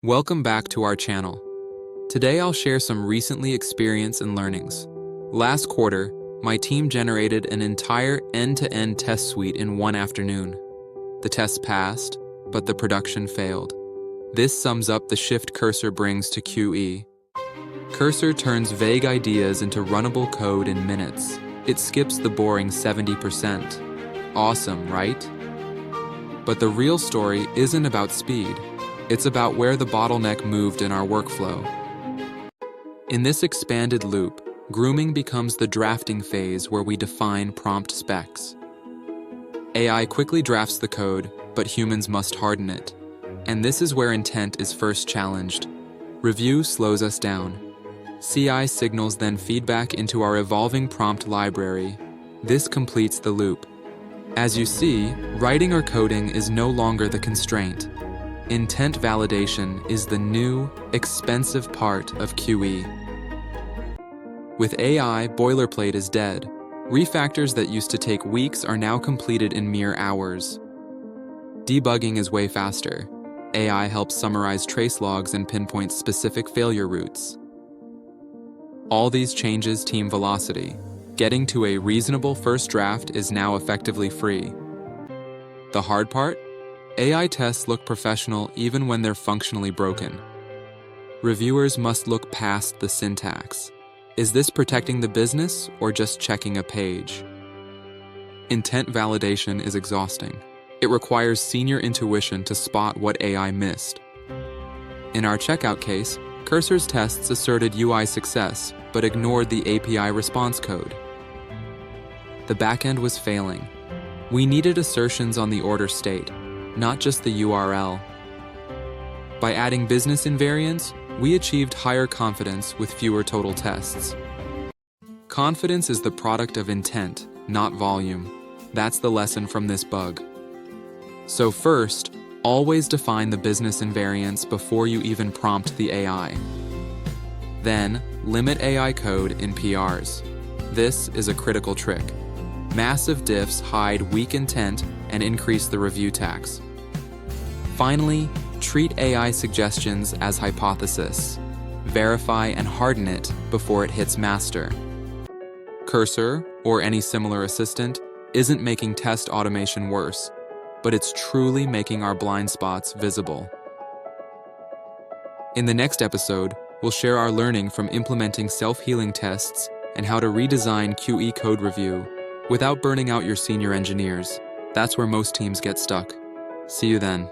Welcome back to our channel. Today I'll share some recently experienced and learnings. Last quarter, my team generated an entire end-to-end test suite in one afternoon. The tests passed, but the production failed. This sums up the shift Cursor brings to QE. Cursor turns vague ideas into runnable code in minutes. It skips the boring 70%. Awesome, right? But the real story isn't about speed. It's about where the bottleneck moved in our workflow. In this expanded loop, grooming becomes the drafting phase where we define prompt specs. AI quickly drafts the code, but humans must harden it. And this is where intent is first challenged. Review slows us down. CI signals then feedback into our evolving prompt library. This completes the loop. As you see, writing or coding is no longer the constraint. Intent validation is the new, expensive part of QE. With AI, boilerplate is dead. Refactors that used to take weeks are now completed in mere hours. Debugging is way faster. AI helps summarize trace logs and pinpoint specific failure routes. All these changes team velocity. Getting to a reasonable first draft is now effectively free. The hard part? AI tests look professional even when they're functionally broken. Reviewers must look past the syntax. Is this protecting the business or just checking a page? Intent validation is exhausting. It requires senior intuition to spot what AI missed. In our checkout case, Cursor's tests asserted UI success, but ignored the API response code. The backend was failing. We needed assertions on the order state, not just the URL. By adding business invariants, we achieved higher confidence with fewer total tests. Confidence is the product of intent, not volume. That's the lesson from this bug. So first, always define the business invariants before you even prompt the AI. Then, limit AI code in PRs. This is a critical trick. Massive diffs hide weak intent and increase the review tax. Finally, treat AI suggestions as hypothesis. Verify and harden it before it hits master. Cursor, or any similar assistant, isn't making test automation worse, but it's truly making our blind spots visible. In the next episode, we'll share our learning from implementing self-healing tests and how to redesign QE code review without burning out your senior engineers. That's where most teams get stuck. See you then.